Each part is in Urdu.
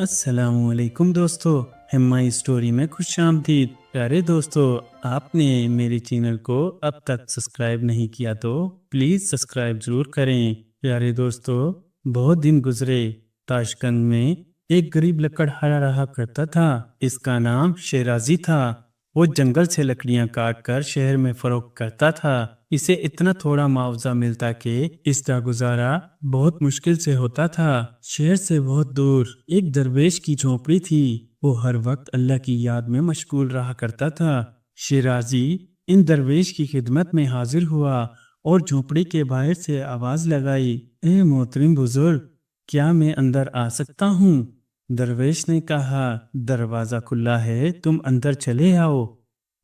السلام علیکم دوستو، ہمائی اسٹوری میں خوش آمدید۔ پیارے دوستو، آپ نے میرے چینل کو اب تک سبسکرائب نہیں کیا تو پلیز سبسکرائب ضرور کریں۔ پیارے دوستو، بہت دن گزرے، تاشقند میں ایک غریب لکڑہارا رہا کرتا تھا۔ اس کا نام شیرازی تھا۔ وہ جنگل سے لکڑیاں کاٹ کر شہر میں فروخت کرتا تھا۔ اسے اتنا تھوڑا معاوضہ ملتا کہ اس کا گزارا بہت مشکل سے ہوتا تھا۔ شہر سے بہت دور ایک درویش کی جھونپڑی تھی۔ وہ ہر وقت اللہ کی یاد میں مشغول رہا کرتا تھا۔ شیرازی ان درویش کی خدمت میں حاضر ہوا اور جھونپڑی کے باہر سے آواز لگائی، اے محترم بزرگ، کیا میں اندر آ سکتا ہوں؟ درویش نے کہا، دروازہ کھلا ہے، تم اندر چلے آؤ۔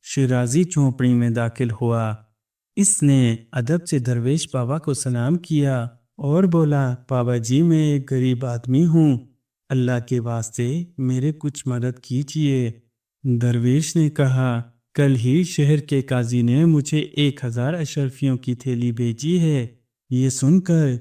شیرازی جھونپڑی میں داخل ہوا۔ اس نے ادب سے درویش بابا کو سلام کیا اور بولا، بابا جی، میں ایک غریب آدمی ہوں، اللہ کے واسطے میرے کچھ مدد کیجیے۔ درویش نے کہا، کل ہی شہر کے قاضی نے مجھے 1000 اشرفیوں کی تھیلی بھیجی ہے۔ یہ سن کر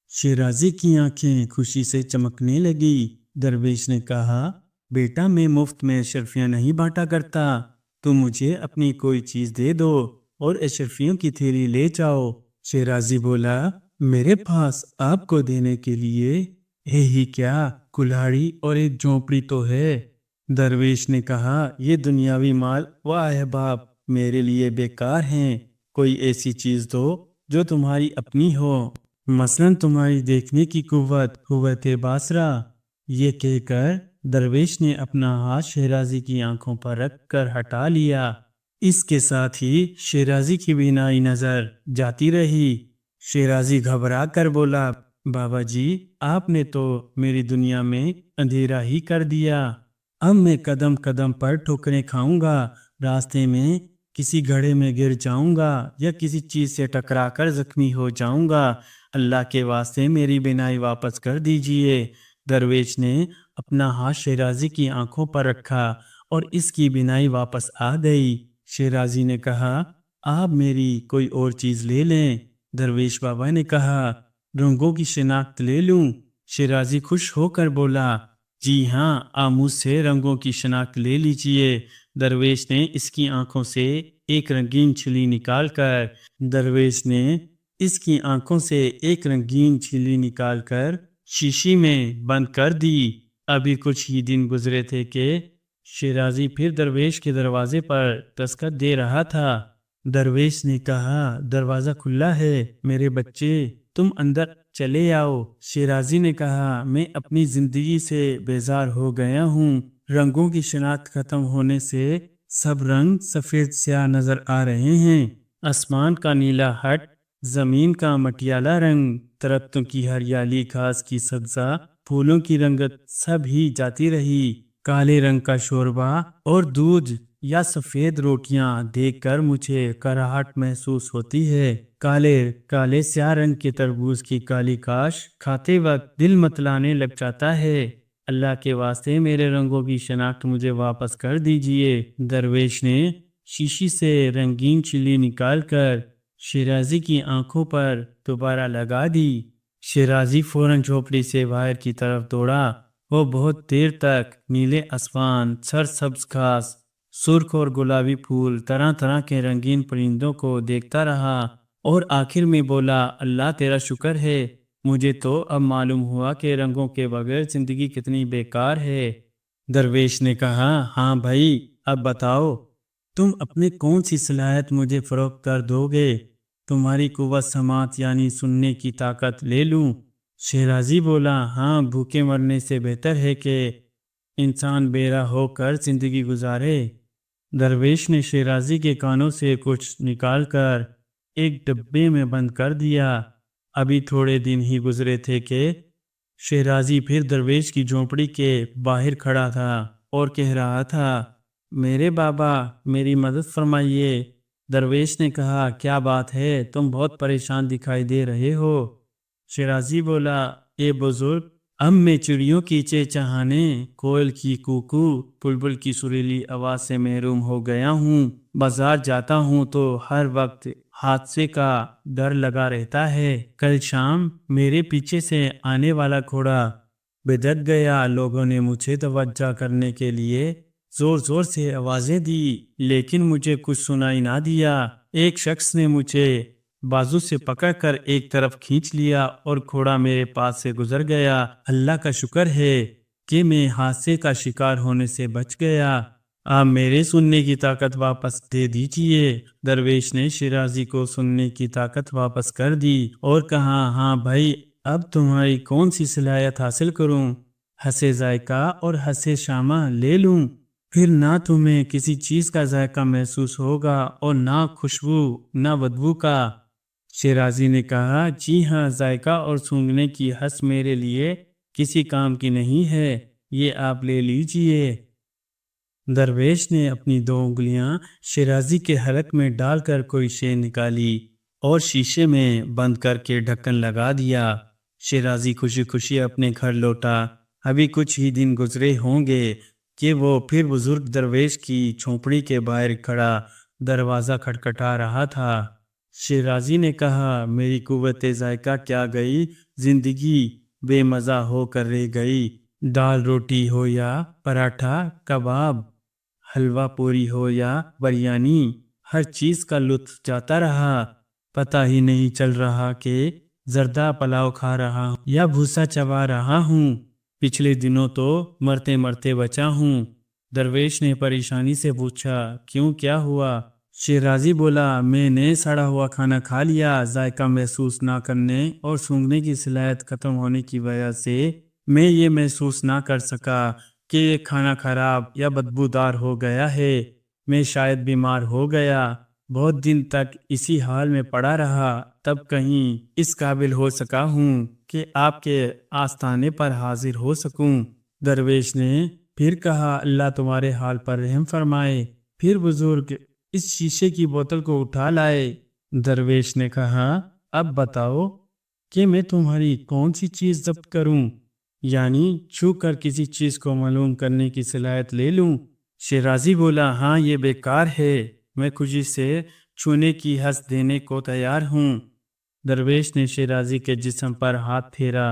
شیرازی کی آنکھیں خوشی سے چمکنے لگی۔ درویش نے کہا، بیٹا، میں مفت میں اشرفیاں نہیں بانٹا کرتا، تم مجھے اپنی کوئی چیز دے دو اور اشرفیوں کی تھیلی لے جاؤ۔ شیرازی بولا، میرے پاس آپ کو دینے کے لیے ہے ہی کیا، کلہاڑی اور ایک جھونپڑی تو ہے۔ درویش نے کہا، یہ دنیاوی مال و احباب میرے لیے بیکار ہیں، کوئی ایسی چیز دو جو تمہاری اپنی ہو، مثلاً تمہاری دیکھنے کی قوت باصرہ۔ یہ کہہ کر درویش نے اپنا ہاتھ شیرازی کی آنکھوں پر رکھ کر ہٹا لیا۔ اس کے ساتھ ہی شیرازی کی بینائی نظر جاتی رہی۔ شیرازی گھبرا کر بولا، بابا جی، آپ نے تو میری دنیا میں اندھیرا ہی کر دیا۔ اب میں قدم قدم پر ٹھوکریں کھاؤں گا، راستے میں کسی گڑھے میں گر جاؤں گا یا کسی چیز سے ٹکرا کر زخمی ہو جاؤں گا، اللہ کے واسطے میری بینائی واپس کر دیجئے۔ درویش نے اپنا ہاتھ شیرازی کی آنکھوں پر رکھا اور اس کی بینائی واپس آ گئی۔ شیرازی نے کہا، آپ میری کوئی اور چیز لے لیں۔ درویش بابا نے کہا، رنگوں کی شناخت لے لوں؟ شیرازی خوش ہو کر بولا، جی ہاں، آپ مجھ سے رنگوں کی شناخت لے لیجئے۔ درویش نے اس کی آنکھوں سے ایک رنگین چھلی نکال کر شیشی میں بند کر دی۔ ابھی کچھ ہی دن گزرے تھے کہ شیرازی پھر درویش کے دروازے پر دستک دے رہا تھا۔ درویش نے کہا، دروازہ کھلا ہے، میرے بچے، تم اندر چلے آؤ۔ شیرازی نے کہا، میں اپنی زندگی سے بیزار ہو گیا ہوں، رنگوں کی شناخت ختم ہونے سے سب رنگ سفید سیاہ نظر آ رہے ہیں، آسمان کا نیلا ہٹ، زمین کا مٹیالہ رنگ، درختوں کی ہریالی، گھاس کی سبزہ، پھولوں کی رنگت سب ہی جاتی رہی۔ کالے رنگ کا شوربہ اور دودھ یا سفید روٹیاں دیکھ کر مجھے کراہٹ محسوس ہوتی ہے۔ کالے سیاہ رنگ کے تربوز کی کالی کاش کھاتے وقت دل متلانے لگ جاتا ہے۔ اللہ کے واسطے میرے رنگوں کی شناخت مجھے واپس کر دیجئے۔ درویش نے شیشی سے رنگین چھلی نکال کر شیرازی کی آنکھوں پر دوبارہ لگا دی۔ شیرازی فوراً جھونپڑی سے باہر کی طرف دوڑا۔ وہ بہت دیر تک نیلے آسمان، سرسبز گھاس، سرخ اور گلابی پھول، طرح طرح کے رنگین پرندوں کو دیکھتا رہا اور آخر میں بولا، اللہ تیرا شکر ہے، مجھے تو اب معلوم ہوا کہ رنگوں کے بغیر زندگی کتنی بیکار ہے۔ درویش نے کہا، ہاں بھائی، اب بتاؤ، تم اپنے کون سی صلاحیت مجھے فروخت کر دو گے؟ تمہاری قوت سماعت یعنی سننے کی طاقت لے لوں؟ شیرازی بولا، ہاں، بھوکے مرنے سے بہتر ہے کہ انسان بیرا ہو کر زندگی گزارے۔ درویش نے شیرازی کے کانوں سے کچھ نکال کر ایک ڈبے میں بند کر دیا۔ ابھی تھوڑے دن ہی گزرے تھے کہ شیرازی پھر درویش کی جھونپڑی کے باہر کھڑا تھا اور کہہ رہا تھا، میرے بابا، میری مدد فرمائیے۔ درویش نے کہا، کیا بات ہے، تم بہت پریشان دکھائی دے رہے ہو۔ شیرازی بولا، اے بزرگ، اب میں چڑیوں کی چہچہانے، کوئل کی کوکو، بلبل کی سریلی آواز سے محروم ہو گیا ہوں۔ بازار جاتا ہوں تو ہر وقت حادثے کا ڈر لگا رہتا ہے۔ کل شام میرے پیچھے سے آنے والا گھوڑا بدک گیا۔ لوگوں نے مجھے توجہ کرنے کے لیے زور زور سے آوازیں دی، لیکن مجھے کچھ سنائی نہ دیا۔ ایک شخص نے مجھے بازو سے پکڑ کر ایک طرف کھینچ لیا اور گھوڑا میرے پاس سے گزر گیا۔ اللہ کا شکر ہے کہ میں حادثے کا شکار ہونے سے بچ گیا۔ آپ میرے سننے کی طاقت واپس دے دیجئے۔ درویش نے شیرازی کو سننے کی طاقت واپس کر دی اور کہا، ہاں بھائی، اب تمہاری کون سی صلاحیت حاصل کروں؟ حسِ ذائقہ اور حسِ شامہ لے لوں؟ پھر نہ تمہیں کسی چیز کا ذائقہ محسوس ہوگا اور نہ خوشبو نہ بدبو کا۔ شیرازی نے کہا، جی ہاں، ذائقہ اور سونگھنے کی حس میرے لیے کسی کام کی نہیں ہے، یہ آپ لے لیجئے۔ درویش نے اپنی 2 انگلیاں شیرازی کے حلق میں ڈال کر کوئی شے نکالی اور شیشے میں بند کر کے ڈھکن لگا دیا۔ شیرازی خوشی خوشی اپنے گھر لوٹا۔ ابھی کچھ ہی دن گزرے ہوں گے کہ وہ پھر بزرگ درویش کی جھونپڑی کے باہر کھڑا دروازہ کھٹکھٹا رہا تھا۔ شیرازی نے کہا، میری قوت ذائقہ کیا گئی، زندگی بے مزہ ہو کر رہ گئی۔ دال روٹی ہو یا پراٹھا، کباب، حلوہ پوری ہو یا بریانی، ہر چیز کا لطف جاتا رہا۔ پتہ ہی نہیں چل رہا کہ زردہ پلاؤ کھا رہا ہوں یا بھوسا چبا رہا ہوں۔ پچھلے دنوں تو مرتے مرتے بچا ہوں۔ درویش نے پریشانی سے پوچھا، کیوں، کیا ہوا؟ شیرازی بولا، میں نے سڑا ہوا کھانا کھا لیا۔ ذائقہ محسوس نہ کرنے اور سونگھنے کی صلاحیت ختم ہونے کی وجہ سے میں یہ محسوس نہ کر سکا کہ یہ کھانا خراب یا بدبودار ہو گیا ہے۔ میں شاید بیمار ہو گیا، بہت دن تک اسی حال میں پڑا رہا، تب کہیں اس قابل ہو سکا ہوں کہ آپ کے آستانے پر حاضر ہو سکوں۔ درویش نے پھر کہا، اللہ تمہارے حال پر رحم فرمائے۔ پھر بزرگ اس شیشے کی بوتل کو اٹھا لائے۔ درویش نے کہا، اب بتاؤ کہ میں تمہاری کون سی چیز ضبط کروں، یعنی چھو کر کسی چیز کو معلوم کرنے کی صلاحیت لے لوں؟ شیرازی بولا، ہاں، یہ بیکار ہے، میں خوشی سے چھونے کی حس دینے کو تیار ہوں۔ درویش نے شیرازی کے جسم پر ہاتھ پھیرا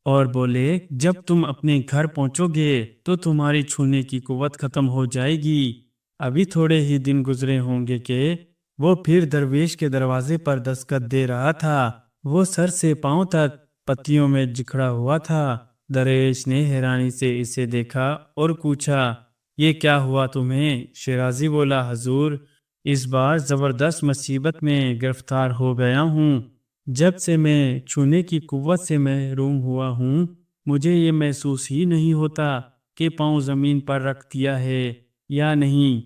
اور بولے، جب تم اپنے گھر پہنچو گے تو تمہاری چھونے کی قوت ختم ہو جائے گی۔ ابھی تھوڑے ہی دن گزرے ہوں گے کہ وہ پھر درویش کے دروازے پر دستک دے رہا تھا۔ وہ سر سے پاؤں تک پتیوں میں جکڑا ہوا تھا۔ درویش نے حیرانی سے اسے دیکھا اور پوچھا، یہ کیا ہوا تمہیں؟ شیرازی بولا، حضور، اس بار زبردست مصیبت میں گرفتار ہو گیا ہوں۔ جب سے میں چھونے کی قوت سے محروم ہوا ہوں، مجھے یہ محسوس ہی نہیں ہوتا کہ پاؤں زمین پر رکھ دیا ہے یا نہیں۔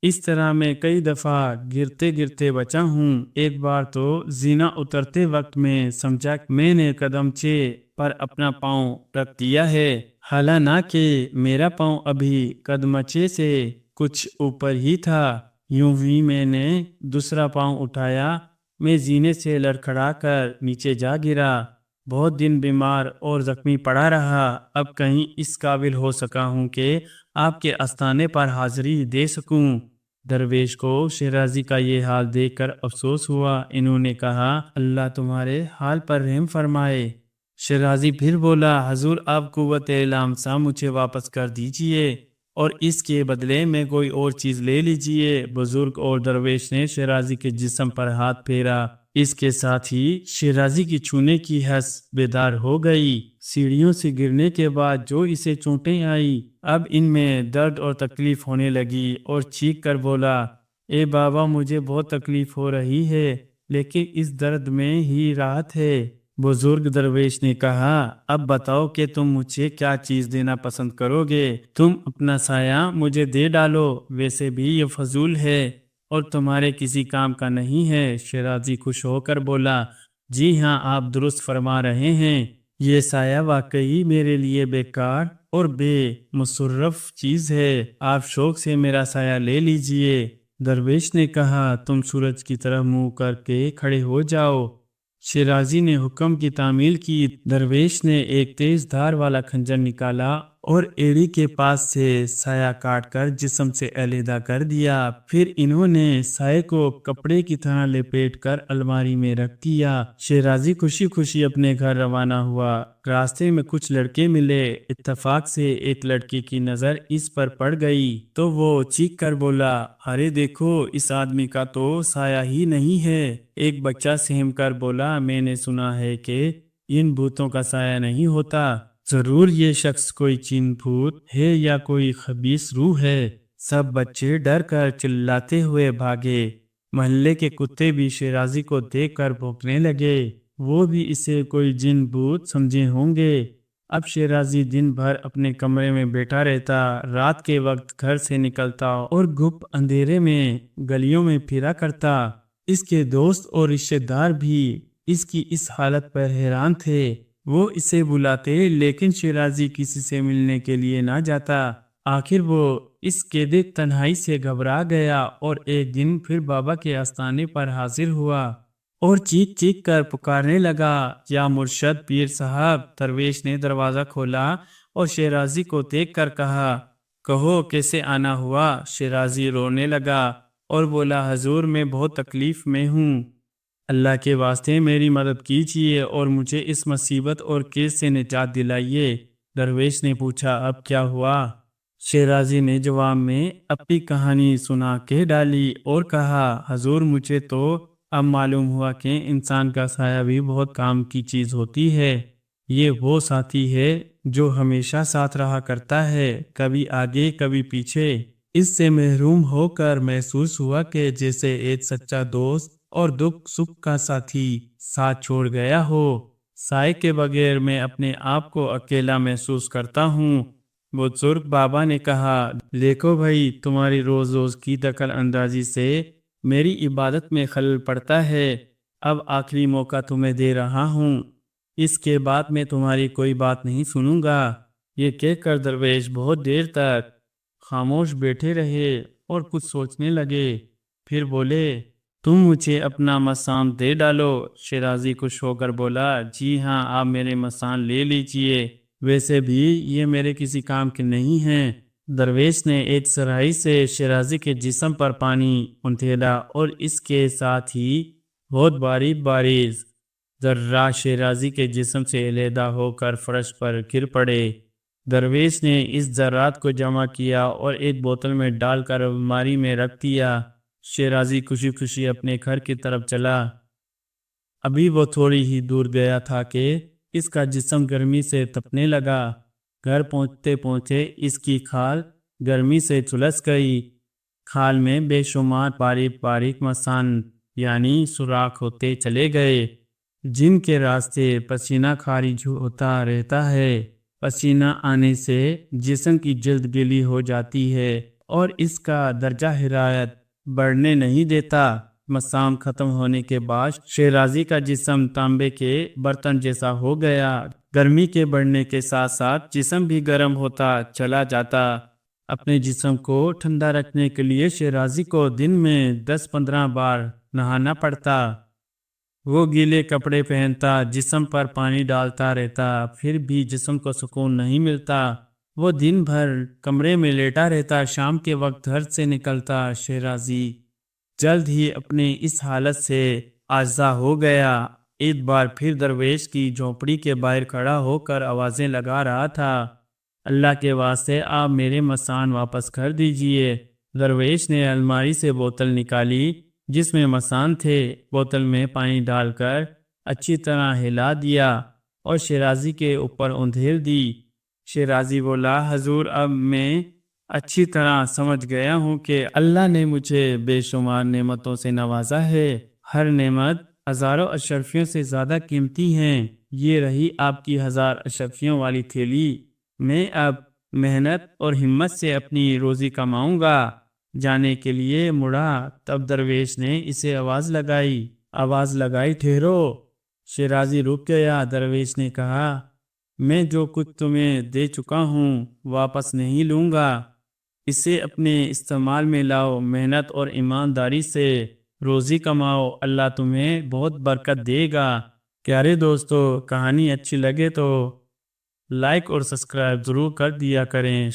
اس طرح میں کئی دفعہ گرتے گرتے بچا ہوں۔ ایک بار تو زینہ اترتے وقت میں سمجھا کہ میں نے قدمچے پر اپنا پاؤں رکھ دیا ہے، حالانکہ میرا پاؤں ابھی قدمچے سے کچھ اوپر ہی تھا۔ یوں ہی میں نے دوسرا پاؤں اٹھایا، میں زینے سے لڑکھڑا کر نیچے جا گرا۔ بہت دن بیمار اور زخمی پڑا رہا، اب کہیں اس قابل ہو سکا ہوں کہ آپ کے آستانے پر حاضری دے سکوں۔ درویش کو شیرازی کا یہ حال دیکھ کر افسوس ہوا۔ انہوں نے کہا، اللہ تمہارے حال پر رحم فرمائے۔ شیرازی پھر بولا، حضور، آپ قوت لامسا مجھے واپس کر دیجئے اور اس کے بدلے میں کوئی اور چیز لے لیجئے۔ بزرگ اور درویش نے شیرازی کے جسم پر ہاتھ پھیرا۔ اس کے ساتھ ہی شیرازی کی چھونے کی حس بیدار ہو گئی۔ سیڑھیوں سے گرنے کے بعد جو اسے چوٹیں آئی، اب ان میں درد اور تکلیف ہونے لگی اور چیخ کر بولا، اے بابا، مجھے بہت تکلیف ہو رہی ہے، لیکن اس درد میں ہی راحت ہے۔ بزرگ درویش نے کہا، اب بتاؤ کہ تم مجھے کیا چیز دینا پسند کرو گے؟ تم اپنا سایہ مجھے دے ڈالو، ویسے بھی یہ فضول ہے اور تمہارے کسی کام کا نہیں ہے۔ شیرازی خوش ہو کر بولا، جی ہاں، آپ درست فرما رہے ہیں، یہ سایہ واقعی میرے لیے بیکار اور بے مصرف چیز ہے، آپ شوق سے میرا سایہ لے لیجئے۔ درویش نے کہا، تم سورج کی طرف منہ کر کے کھڑے ہو جاؤ۔ شیرازی نے حکم کی تعمیل کی۔ درویش نے ایک تیز دھار والا خنجر نکالا اور ایڑی کے پاس سے سایہ کاٹ کر جسم سے علیحدہ کر دیا۔ پھر انہوں نے سائے کو کپڑے کی طرح لپیٹ کر الماری میں رکھ دیا۔ شیرازی خوشی خوشی اپنے گھر روانہ ہوا۔ راستے میں کچھ لڑکے ملے۔ اتفاق سے ایک لڑکی کی نظر اس پر پڑ گئی تو وہ چیخ کر بولا، ارے دیکھو، اس آدمی کا تو سایہ ہی نہیں ہے۔ ایک بچہ سہم کر بولا، میں نے سنا ہے کہ ان بھوتوں کا سایہ نہیں ہوتا، ضرور یہ شخص کوئی چین بھوت ہے یا کوئی خبیث روح ہے۔ سب بچے ڈر کر چلاتے ہوئے بھاگے۔ محلے کے کتے بھی شیرازی کو دیکھ کر بھونکنے لگے، وہ بھی اسے کوئی جن بھوت سمجھے ہوں گے۔ اب شیرازی دن بھر اپنے کمرے میں بیٹھا رہتا، رات کے وقت گھر سے نکلتا اور گھپ اندھیرے میں گلیوں میں پھرا کرتا۔ اس کے دوست اور رشتہ دار بھی اس کی اس حالت پر حیران تھے۔ وہ اسے بلاتے لیکن شیرازی کسی سے ملنے کے لیے نہ جاتا۔ آخر وہ اس قید تنہائی سے گھبرا گیا اور ایک دن پھر بابا کے آستانے پر حاضر ہوا اور چیخ چیخ کر پکارنے لگا، یا مرشد پیر صاحب۔ درویش نے دروازہ کھولا اور شیرازی کو دیکھ کر کہا، کہو کیسے آنا ہوا؟ شیرازی رونے لگا اور بولا، حضور میں بہت تکلیف میں ہوں، اللہ کے واسطے میری مدد کیجیے اور مجھے اس مصیبت اور قید سے نجات دلائیے۔ درویش نے پوچھا، اب کیا ہوا؟ شیرازی نے جواب میں اپنی کہانی سنا کے ڈالی اور کہا، حضور مجھے تو اب معلوم ہوا کہ انسان کا سایہ بھی بہت کام کی چیز ہوتی ہے۔ یہ وہ ساتھی ہے جو ہمیشہ ساتھ رہا کرتا ہے، کبھی آگے کبھی پیچھے۔ اس سے محروم ہو کر محسوس ہوا کہ جیسے ایک سچا دوست اور دکھ سکھ کا ساتھی ساتھ چھوڑ گیا ہو۔ سائے کے بغیر میں اپنے آپ کو اکیلا محسوس کرتا ہوں۔ بزرگ بابا نے کہا، دیکھو بھائی، تمہاری روز روز کی دخل اندازی سے میری عبادت میں خلل پڑتا ہے۔ اب آخری موقع تمہیں دے رہا ہوں، اس کے بعد میں تمہاری کوئی بات نہیں سنوں گا۔ یہ کہہ کر درویش بہت دیر تک خاموش بیٹھے رہے اور کچھ سوچنے لگے، پھر بولے، تم مجھے اپنا مسان دے ڈالو۔ شیرازی خوش ہو کر بولا، جی ہاں، آپ میرے مسان لے لیجئے، ویسے بھی یہ میرے کسی کام کے نہیں ہیں۔ درویش نے ایک سراہی سے شیرازی کے جسم پر پانی انڈیلا اور اس کے ساتھ ہی بہت باریک باریک ذرات شیرازی کے جسم سے علیحدہ ہو کر فرش پر گر پڑے۔ درویش نے اس ذرات کو جمع کیا اور ایک بوتل میں ڈال کر الماری میں رکھ دیا۔ شیرازی خوشی خوشی اپنے گھر کی طرف چلا۔ ابھی وہ تھوڑی ہی دور گیا تھا کہ اس کا جسم گرمی سے تپنے لگا۔ گھر پہنچتے پہنچتے اس کی کھال گرمی سے جھلس گئی۔ کھال میں بے شمار باریک باریک مسان یعنی سوراخ ہوتے چلے گئے، جن کے راستے پسینہ خارج ہوتا رہتا ہے۔ پسینہ آنے سے جسم کی جلد گیلی ہو جاتی ہے اور اس کا درجہ حرارت بڑھنے نہیں دیتا۔ مسام ختم ہونے کے بعد شیرازی کا جسم تانبے کے برتن جیسا ہو گیا۔ گرمی کے بڑھنے کے ساتھ ساتھ جسم بھی گرم ہوتا چلا جاتا۔ اپنے جسم کو ٹھنڈا رکھنے کے لیے شیرازی کو دن میں 10-15 بار نہانا پڑتا۔ وہ گیلے کپڑے پہنتا، جسم پر پانی ڈالتا رہتا، پھر بھی جسم کو سکون نہیں ملتا۔ وہ دن بھر کمرے میں لیٹا رہتا، شام کے وقت گھر سے نکلتا۔ شیرازی جلد ہی اپنے اس حالت سے آزاد ہو گیا۔ ایک بار پھر درویش کی جھونپڑی کے باہر کھڑا ہو کر آوازیں لگا رہا تھا، اللہ کے واسطے آپ میرے مسان واپس کر دیجئے۔ درویش نے الماری سے بوتل نکالی جس میں مسان تھے، بوتل میں پانی ڈال کر اچھی طرح ہلا دیا اور شیرازی کے اوپر اندھیل دی۔ شیرازی بولا، حضور اب میں اچھی طرح سمجھ گیا ہوں کہ اللہ نے مجھے بے شمار نعمتوں سے نوازا ہے، ہر نعمت ہزاروں اشرفیوں سے زیادہ قیمتی ہیں۔ یہ رہی آپ کی 1000 اشرفیوں والی تھیلی، میں اب محنت اور ہمت سے اپنی روزی کماؤں گا۔ جانے کے لیے مڑا، تب درویش نے اسے آواز لگائی، ٹھہرو۔ شیرازی رک گیا۔ درویش نے کہا، میں جو کچھ تمہیں دے چکا ہوں واپس نہیں لوں گا، اسے اپنے استعمال میں لاؤ، محنت اور ایمانداری سے روزی کماؤ، اللہ تمہیں بہت برکت دے گا۔ پیارے دوستو، کہانی اچھی لگے تو لائک اور سبسکرائب ضرور کر دیا کریں۔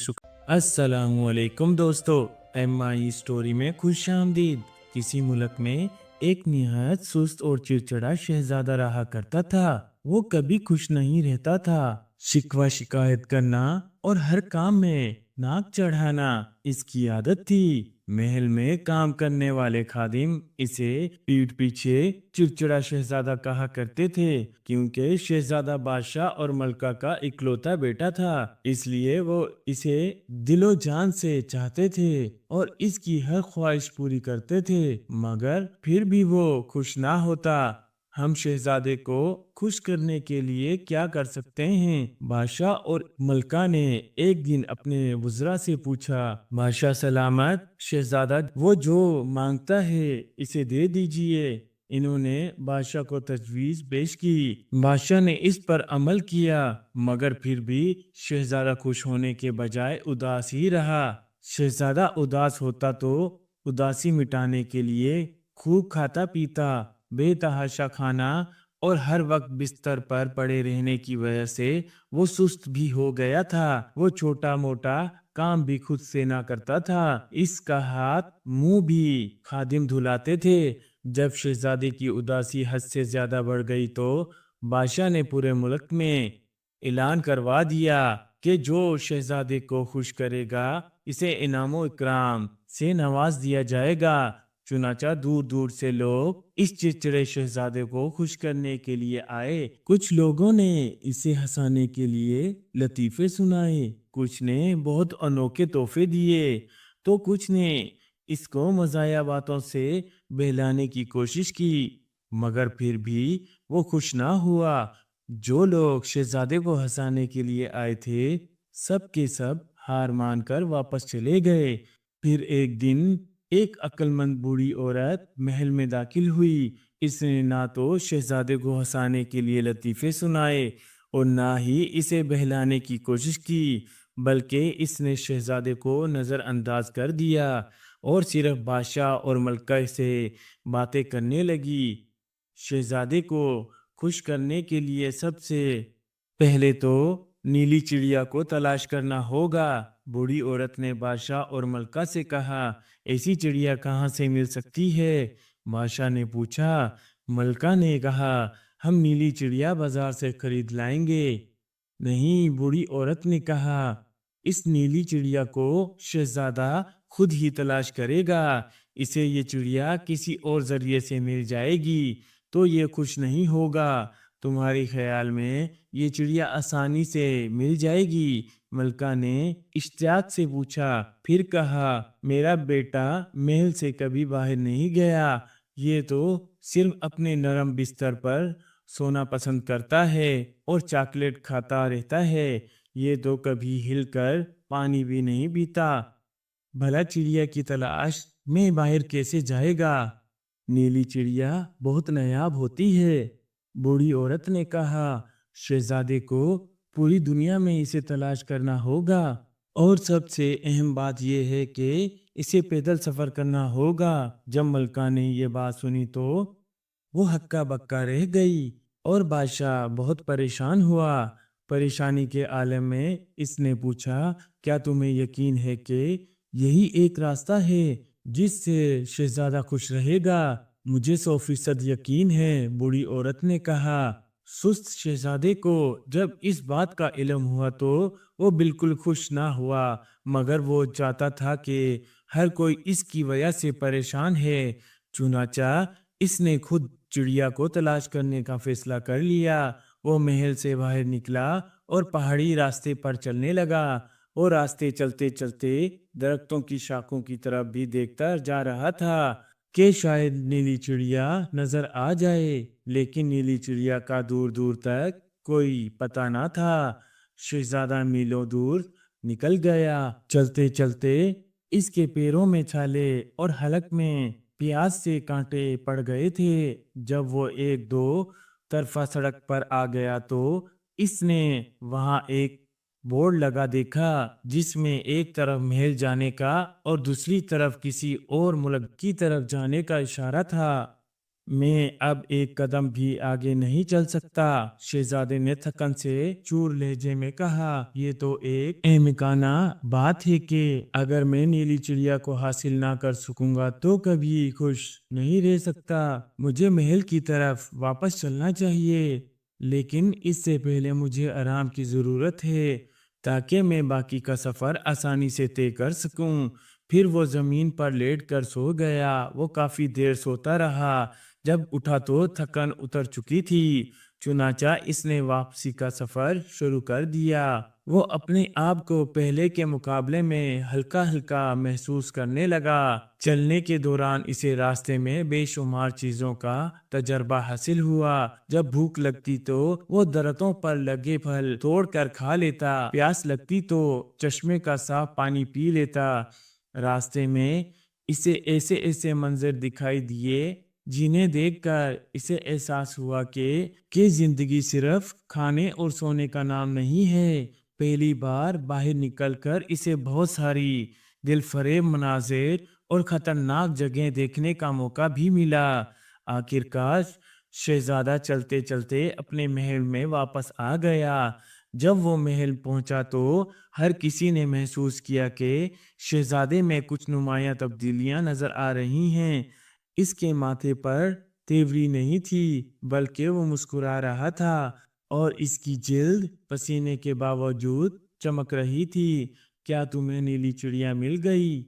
السلام علیکم دوستو، ایم آئی اسٹوری میں خوش آمدید۔ کسی ملک میں ایک نہایت سست اور چڑچڑا شہزادہ رہا کرتا تھا۔ وہ کبھی خوش نہیں رہتا تھا۔ شکوہ شکایت کرنا اور ہر کام میں ناک چڑھانا اس کی عادت تھی۔ محل میں کام کرنے والے خادم اسے پیٹھ پیچھے چڑچڑا شہزادہ کہا کرتے تھے، کیونکہ شہزادہ بادشاہ اور ملکہ کا اکلوتا بیٹا تھا، اس لیے وہ اسے دل و جان سے چاہتے تھے اور اس کی ہر خواہش پوری کرتے تھے، مگر پھر بھی وہ خوش نہ ہوتا۔ ہم شہزادے کو خوش کرنے کے لیے کیا کر سکتے ہیں؟ بادشاہ اور ملکہ نے ایک دن اپنے وزراء سے پوچھا۔ بادشاہ سلامت، شہزادہ وہ جو مانگتا ہے اسے دے دیجئے۔ انہوں نے بادشاہ کو تجویز پیش کی۔ بادشاہ نے اس پر عمل کیا، مگر پھر بھی شہزادہ خوش ہونے کے بجائے اداس ہی رہا۔ شہزادہ اداس ہوتا تو اداسی مٹانے کے لیے خوب کھاتا پیتا، بے تحاشا کھانا اور ہر وقت بستر پر پڑے رہنے کی وجہ سے وہ سست بھی ہو گیا تھا۔ وہ چھوٹا موٹا کام بھی خود سے نہ کرتا تھا، اس کا ہاتھ منہ بھی خادم دھلاتے تھے۔ جب شہزادے کی اداسی حد سے زیادہ بڑھ گئی تو بادشاہ نے پورے ملک میں اعلان کروا دیا کہ جو شہزادے کو خوش کرے گا اسے انعام و اکرام سے نواز دیا جائے گا۔ چنانچہ دور دور سے لوگ اس چڑچڑے شہزادے کو خوش کرنے کے لیے آئے۔ کچھ لوگوں نے اسے ہنسانے کے لیے لطیفے سنائے، کچھ نے بہت انوکھے تحفے دیے تو کچھ نے اس کو مزاحیہ باتوں سے بہلانے کی کوشش کی، مگر پھر بھی وہ خوش نہ ہوا۔ جو لوگ شہزادے کو ہنسانے کے لیے آئے تھے سب کے سب ہار مان کر واپس چلے گئے۔ پھر ایک دن ایک عقل مند بوڑھی عورت محل میں داخل ہوئی۔ اس نے نہ تو شہزادے کو ہنسانے کے لیے لطیفے سنائے اور نہ ہی اسے بہلانے کی کوشش کی، بلکہ اس نے شہزادے کو نظر انداز کر دیا اور صرف بادشاہ اور ملکہ سے باتیں کرنے لگی۔ شہزادے کو خوش کرنے کے لیے سب سے پہلے تو نیلی چڑیا کو تلاش کرنا ہوگا۔ بوڑھی عورت نے بادشاہ اور ملکہ سے کہا، ایسی چڑیا کہاں سے مل سکتی ہے؟ بادشاہ نے پوچھا۔ ملکہ نے کہا، ہم نیلی چڑیا بازار سے خرید لائیں گے۔ نہیں، بوڑھی عورت نے کہا، اس نیلی چڑیا کو شہزادہ خود ہی تلاش کرے گا۔ اسے یہ چڑیا کسی اور ذریعے سے مل جائے گی تو یہ خوش نہیں ہوگا۔ تمہارے خیال میں یہ چڑیا آسانی سے مل جائے گی؟ ملکہ نے اشتیاق سے پوچھا، پھر کہا، میرا بیٹا محل سے کبھی باہر نہیں گیا، یہ تو صرف اپنے نرم بستر پر سونا پسند کرتا ہے اور چاکلیٹ کھاتا رہتا ہے، یہ تو کبھی ہل کر پانی بھی نہیں پیتا۔ بھلا چڑیا کی تلاش میں باہر کیسے جائے گا؟ نیلی چڑیا بہت نایاب ہوتی ہے۔ بوڑھی عورت نے کہا، شہزادے کو پوری دنیا میں اسے تلاش کرنا ہوگا اور سب سے اہم بات یہ ہے کہ اسے پیدل سفر کرنا ہوگا۔ جب ملکہ نے یہ بات سنی تو وہ ہکا بکا رہ گئی اور بادشاہ بہت پریشان ہوا۔ پریشانی کے عالم میں اس نے پوچھا، کیا تمہیں یقین ہے کہ یہی ایک راستہ ہے جس سے شہزادہ خوش رہے گا؟ مجھے 100% یقین ہے، بوڑھی عورت نے کہا۔ سست شہزادے کو جب اس بات کا علم ہوا تو وہ بالکل خوش نہ ہوا، مگر وہ چاہتا تھا کہ ہر کوئی اس کی وجہ سے پریشان ہے۔ چنانچہ اس نے خود چڑیا کو تلاش کرنے کا فیصلہ کر لیا۔ وہ محل سے باہر نکلا اور پہاڑی راستے پر چلنے لگا اور راستے چلتے چلتے درختوں کی شاخوں کی طرف بھی دیکھتا جا رہا تھا کہ شاید نیلی چڑیا نظر آ جائے، لیکن نیلی چڑیا کا دور دور تک کوئی پتہ نہ تھا۔ شہزادہ میلوں دور نکل گیا۔ چلتے چلتے اس کے پیروں میں چھالے اور حلق میں پیاز سے کانٹے پڑ گئے تھے۔ جب وہ ایک دو طرفہ سڑک پر آ گیا تو اس نے وہاں ایک بورڈ لگا دیکھا جس میں ایک طرف محل جانے کا اور دوسری طرف کسی اور ملک کی طرف جانے کا اشارہ تھا۔ میں اب ایک قدم بھی آگے نہیں چل سکتا۔ شہزادے نے تھکن سے چور لہجے میں کہا، یہ تو ایک احمقانہ بات ہے کہ اگر میں نیلی چڑیا کو حاصل نہ کر سکوں گا تو کبھی خوش نہیں رہ سکتا۔ مجھے محل کی طرف واپس چلنا چاہیے، لیکن اس سے پہلے مجھے آرام کی ضرورت ہے تاکہ میں باقی کا سفر آسانی سے طے کر سکوں۔ پھر وہ زمین پر لیٹ کر سو گیا۔ وہ کافی دیر سوتا رہا۔ جب اٹھا تو تھکن اتر چکی تھی، چنانچہ اس نے واپسی کا سفر شروع کر دیا۔ وہ اپنے آپ کو پہلے کے مقابلے میں ہلکا ہلکا محسوس کرنے لگا۔ چلنے کے دوران اسے راستے میں بے شمار چیزوں کا تجربہ حاصل ہوا۔ جب بھوک لگتی تو وہ درختوں پر لگے پھل توڑ کر کھا لیتا، پیاس لگتی تو چشمے کا صاف پانی پی لیتا۔ راستے میں اسے ایسے ایسے منظر دکھائی دیے جنہیں دیکھ کر اسے احساس ہوا کہ زندگی صرف کھانے اور سونے کا نام نہیں ہے۔ پہلی بار باہر نکل کر اسے بہت ساری دل فریب مناظر اور خطرناک جگہیں دیکھنے کا موقع بھی ملا۔ آخرکار شہزادہ چلتے چلتے اپنے محل میں واپس آ گیا۔ جب وہ محل پہنچا تو ہر کسی نے محسوس کیا کہ شہزادے میں کچھ نمایاں تبدیلیاں نظر آ رہی ہیں۔ اس کے ماتھے پر تیوری نہیں تھی، بلکہ وہ مسکرا رہا تھا اور اس کی جلد پسینے کے باوجود چمک رہی تھی۔ کیا تمہیں نیلی چڑیا مل گئی؟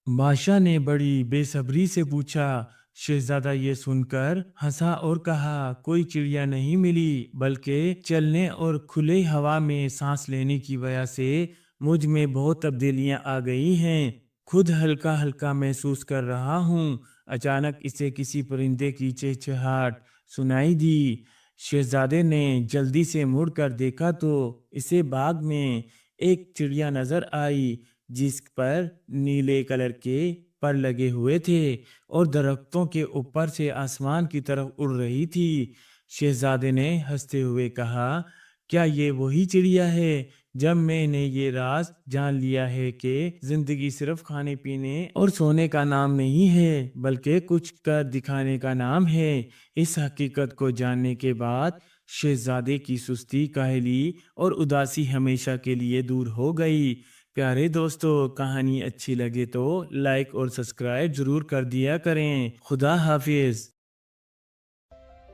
بادشاہ نے بڑی بے صبری سے پوچھا۔ شہزادہ یہ سن کر ہنسا اور کہا، کوئی چڑیا نہیں ملی، بلکہ چلنے اور کھلے ہوا میں سانس لینے کی وجہ سے مجھ میں بہت تبدیلیاں آ گئی ہیں۔ خود ہلکا ہلکا محسوس کر رہا ہوں۔ اچانک اسے کسی پرندے کی چہچہاہٹ سنائی دی۔ شہزادے نے جلدی سے مڑ کر دیکھا تو اسے باغ میں ایک چڑیا نظر آئی جس پر نیلے کلر کے پر لگے ہوئے تھے اور درختوں کے اوپر سے آسمان کی طرف اڑ رہی تھی۔ شہزادے نے ہنستے ہوئے کہا، کیا یہ وہی چڑیا ہے؟ جب میں نے یہ راز جان لیا ہے کہ زندگی صرف کھانے پینے اور سونے کا نام نہیں ہے بلکہ کچھ کر دکھانے کا نام ہے۔ اس حقیقت کو جاننے کے بعد شہزادے کی سستی، کاہلی اور اداسی ہمیشہ کے لیے دور ہو گئی۔ پیارے دوستو، کہانی اچھی لگے تو لائک اور سبسکرائب ضرور کر دیا کریں۔ خدا حافظ۔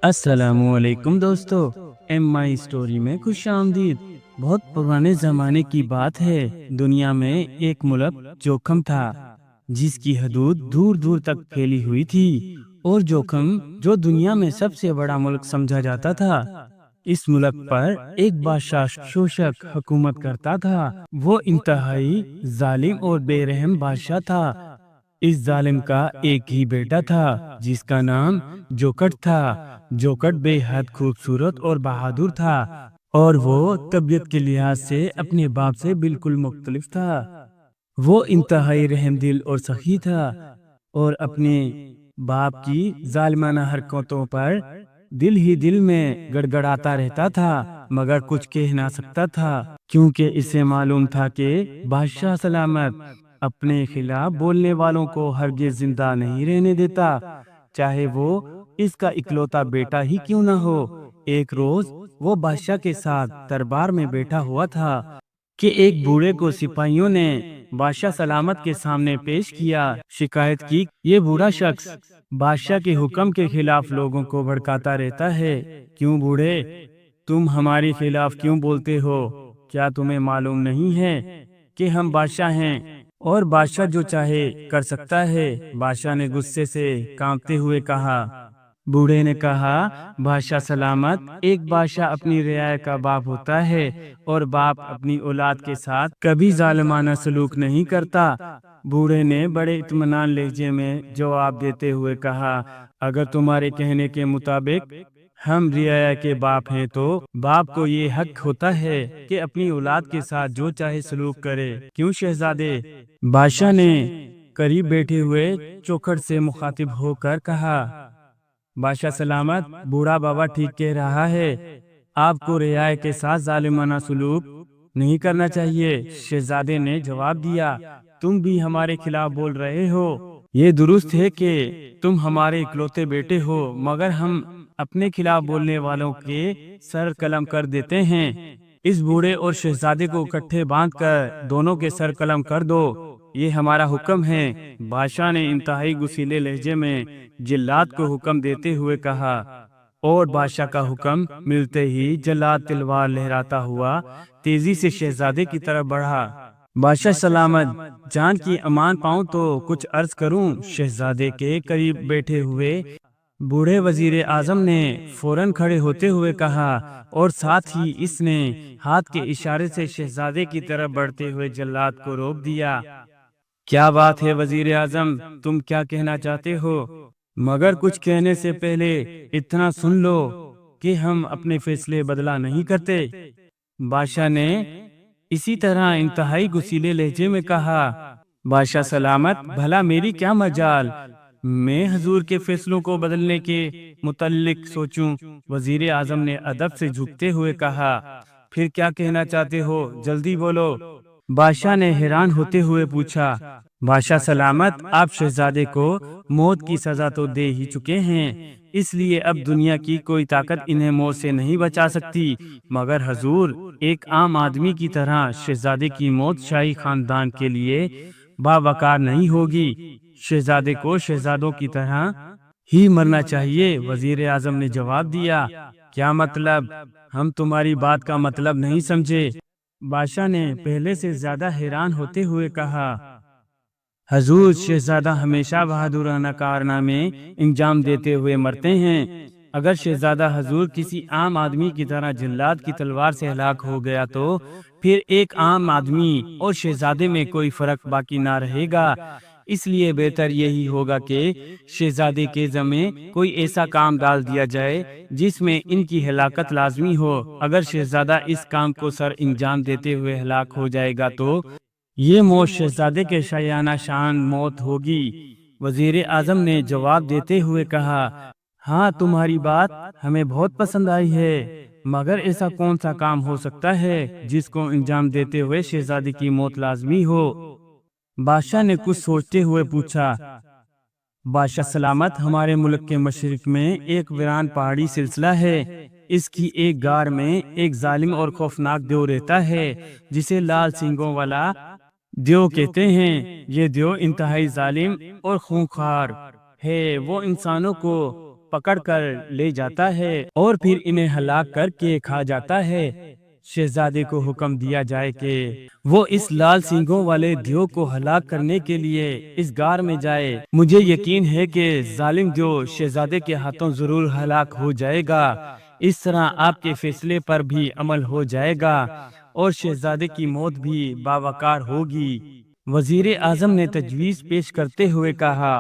السلام علیکم دوستو، ایم آئی اسٹوری میں خوش آمدید۔ بہت پرانے زمانے کی بات ہے، دنیا میں ایک ملک جوکھم تھا جس کی حدود دور دور تک پھیلی ہوئی تھی، اور جوکھم جو دنیا میں سب سے بڑا ملک سمجھا جاتا تھا۔ اس ملک پر ایک بادشاہ شوشک حکومت کرتا تھا۔ وہ انتہائی ظالم اور بے رحم بادشاہ تھا۔ اس ظالم کا ایک ہی بیٹا تھا جس کا نام جوکٹ تھا۔ جوکٹ بے حد خوبصورت اور بہادر تھا، اور وہ طبیعت کے لحاظ سے اپنے باپ سے بالکل مختلف تھا۔ وہ انتہائی رحم دل اور سخی تھا، اور اپنے باپ کی ظالمانہ حرکتوں پر دل ہی دل میں گڑگڑاتا رہتا تھا، مگر کچھ کہہ نہ سکتا تھا، کیونکہ اسے معلوم تھا کہ بادشاہ سلامت اپنے خلاف بولنے والوں کو ہرگز زندہ نہیں رہنے دیتا، چاہے وہ اس کا اکلوتا بیٹا ہی کیوں نہ ہو۔ ایک روز وہ بادشاہ کے ساتھ دربار میں بیٹھا ہوا تھا کہ ایک بوڑھے کو سپاہیوں نے بادشاہ سلامت کے سامنے پیش کیا۔ شکایت کی، یہ بوڑھا شخص بادشاہ کے حکم کے خلاف لوگوں کو بھڑکاتا رہتا ہے۔ کیوں بوڑھے، تم ہمارے خلاف کیوں بولتے ہو؟ کیا تمہیں معلوم نہیں ہے کہ ہم بادشاہ ہیں اور بادشاہ جو چاہے کر سکتا ہے؟ بادشاہ نے غصے سے کانپتے ہوئے کہا۔ بوڑھے نے کہا، بادشاہ سلامت، ایک بادشاہ اپنی رعایا کا باپ ہوتا ہے، اور باپ اپنی اولاد کے ساتھ کبھی ظالمانہ سلوک نہیں کرتا۔ بوڑھے نے بڑے اطمینان لہجے میں جواب دیتے ہوئے کہا، اگر تمہارے کہنے کے مطابق ہم رعایا کے باپ ہیں تو باپ کو یہ حق ہوتا ہے کہ اپنی اولاد کے ساتھ جو چاہے سلوک کرے، کیوں شہزادے؟ بادشاہ نے قریب بیٹھے ہوئے چوکھٹ سے مخاطب ہو کر کہا، بادشاہ سلامت، بوڑھا بابا ٹھیک کہہ رہا ہے، آپ کو رعایا کے ساتھ ظالمانہ سلوک نہیں کرنا چاہیے۔ شہزادے نے جواب دیا، تم بھی ہمارے خلاف بول رہے ہو، یہ درست ہے کہ تم ہمارے اکلوتے بیٹے ہو، مگر ہم اپنے خلاف بولنے والوں کے سر قلم کر دیتے ہیں۔ اس بوڑھے اور شہزادے کو اکٹھے باندھ کر دونوں کے سر قلم کر دو، یہ ہمارا حکم ہے۔ بادشاہ نے انتہائی غصیلے لہجے میں جلاد کو حکم دیتے ہوئے کہا، اور بادشاہ کا حکم ملتے ہی جلاد تلوار لہراتا ہوا تیزی سے شہزادے کی طرف بڑھا۔ بادشاہ سلامت جان کی امان پاؤں تو کچھ عرض کروں۔ شہزادے کے قریب بیٹھے ہوئے بوڑھے وزیر اعظم نے فوراً کھڑے ہوتے ہوئے کہا، اور ساتھ ہی اس نے ہاتھ کے اشارے سے شہزادے کی طرف بڑھتے ہوئے جلاد کو روک دیا۔ کیا بات ہے وزیر اعظم، تم کیا کہنا چاہتے ہو؟ مگر کچھ کہنے سے پہلے اتنا سن لو کہ ہم اپنے فیصلے بدلا نہیں کرتے۔ بادشاہ نے اسی طرح انتہائی غصیلے لہجے میں کہا۔ بادشاہ سلامت بھلا میری کیا مجال، میں حضور کے فیصلوں کو بدلنے کے متعلق سوچوں؟ وزیر اعظم نے ادب سے جھکتے ہوئے کہا، پھر کیا کہنا چاہتے ہو، جلدی بولو۔ بادشاہ نے حیران ہوتے ہوئے پوچھا، بادشاہ سلامت آپ شہزادے کو موت کی سزا تو دے ہی چکے ہیں، اس لیے اب دنیا کی کوئی طاقت انہیں موت سے نہیں بچا سکتی، مگر حضور ایک عام آدمی کی طرح شہزادے کی موت شاہی خاندان کے لیے باوقار نہیں ہوگی۔ شہزادے کو شہزادوں کی طرح ہی مرنا چاہیے۔ وزیر اعظم نے جواب دیا، کیا مطلب؟ ہم تمہاری بات کا مطلب نہیں سمجھے۔ بادشاہ نے پہلے سے زیادہ حیران ہوتے ہوئے کہا، حضور شہزادہ ہمیشہ بہادرانہ کارنامے انجام دیتے ہوئے مرتے ہیں، اگر شہزادہ حضور کسی عام آدمی کی طرح جلاد کی تلوار سے ہلاک ہو گیا تو پھر ایک عام آدمی اور شہزادے میں کوئی فرق باقی نہ رہے گا۔ اس لیے بہتر یہی ہوگا کہ شہزادے کے ذمے کوئی ایسا کام ڈال دیا جائے جس میں ان کی ہلاکت لازمی ہو۔ اگر شہزادہ اس کام کو سر انجام دیتے ہوئے ہلاک ہو جائے گا تو یہ موت شہزادے کے شایانہ شان موت ہوگی۔ وزیر اعظم نے جواب دیتے ہوئے کہا، ہاں تمہاری بات ہمیں بہت پسند آئی ہے، مگر ایسا کون سا کام ہو سکتا ہے جس کو انجام دیتے ہوئے شہزادے کی موت لازمی ہو؟ بادشاہ نے کچھ سوچتے ہوئے پوچھا، بادشاہ سلامت ہمارے ملک کے مشرق میں ایک ویران پہاڑی سلسلہ ہے، اس کی ایک غار میں ایک ظالم اور خوفناک دیو رہتا ہے جسے لال سینگوں والا دیو کہتے ہیں۔ یہ دیو انتہائی ظالم اور خونخوار ہے، وہ انسانوں کو پکڑ کر لے جاتا ہے اور پھر انہیں ہلاک کر کے کھا جاتا ہے۔ شہزادے کو حکم دیا جائے کہ وہ اس لال سینگوں والے دیو کو ہلاک کرنے کے لیے اس غار میں جائے۔ مجھے یقین ہے کہ ظالم دیو شہزادے کے ہاتھوں ضرور ہلاک ہو جائے گا، اس طرح آپ کے فیصلے پر بھی عمل ہو جائے گا اور شہزادے کی موت بھی باوقار ہوگی۔ وزیر اعظم نے تجویز پیش کرتے ہوئے کہا،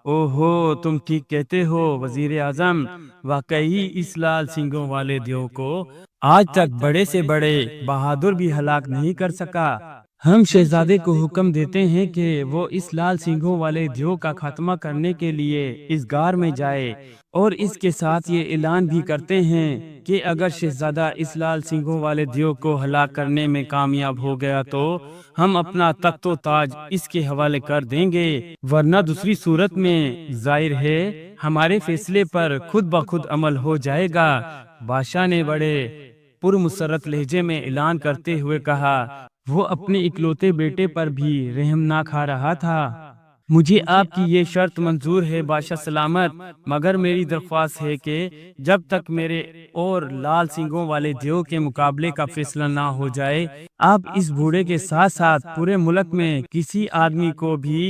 اوہو تم ٹھیک کہتے ہو وزیر اعظم، واقعی اس لال سینگوں والے دیو کو آج تک بڑے سے بڑے بہادر بھی ہلاک نہیں کر سکا۔ ہم شہزادے کو حکم دیتے ہیں کہ وہ اس لال سینگوں والے دیو کا خاتمہ کرنے کے لیے اس غار میں جائے، اور اس کے ساتھ یہ اعلان بھی کرتے ہیں کہ اگر شہزادہ اس لال سینگوں والے دیو کو ہلاک کرنے میں کامیاب ہو گیا تو ہم اپنا تخت و تاج اس کے حوالے کر دیں گے، ورنہ دوسری صورت میں ظاہر ہے ہمارے فیصلے پر خود بخود عمل ہو جائے گا۔ بادشاہ نے بڑے پرمسرت لہجے میں اعلان کرتے ہوئے کہا، وہ اپنے اکلوتے بیٹے پر بھی رحم نہ کھا رہا تھا۔ مجھے آپ کی یہ شرط منظور ہے بادشاہ سلامت، مگر میری درخواست ہے کہ جب تک میرے اور لال سینگوں والے دیو کے مقابلے کا فیصلہ نہ ہو جائے، آپ اس بوڑھے کے ساتھ ساتھ پورے ملک میں کسی آدمی کو بھی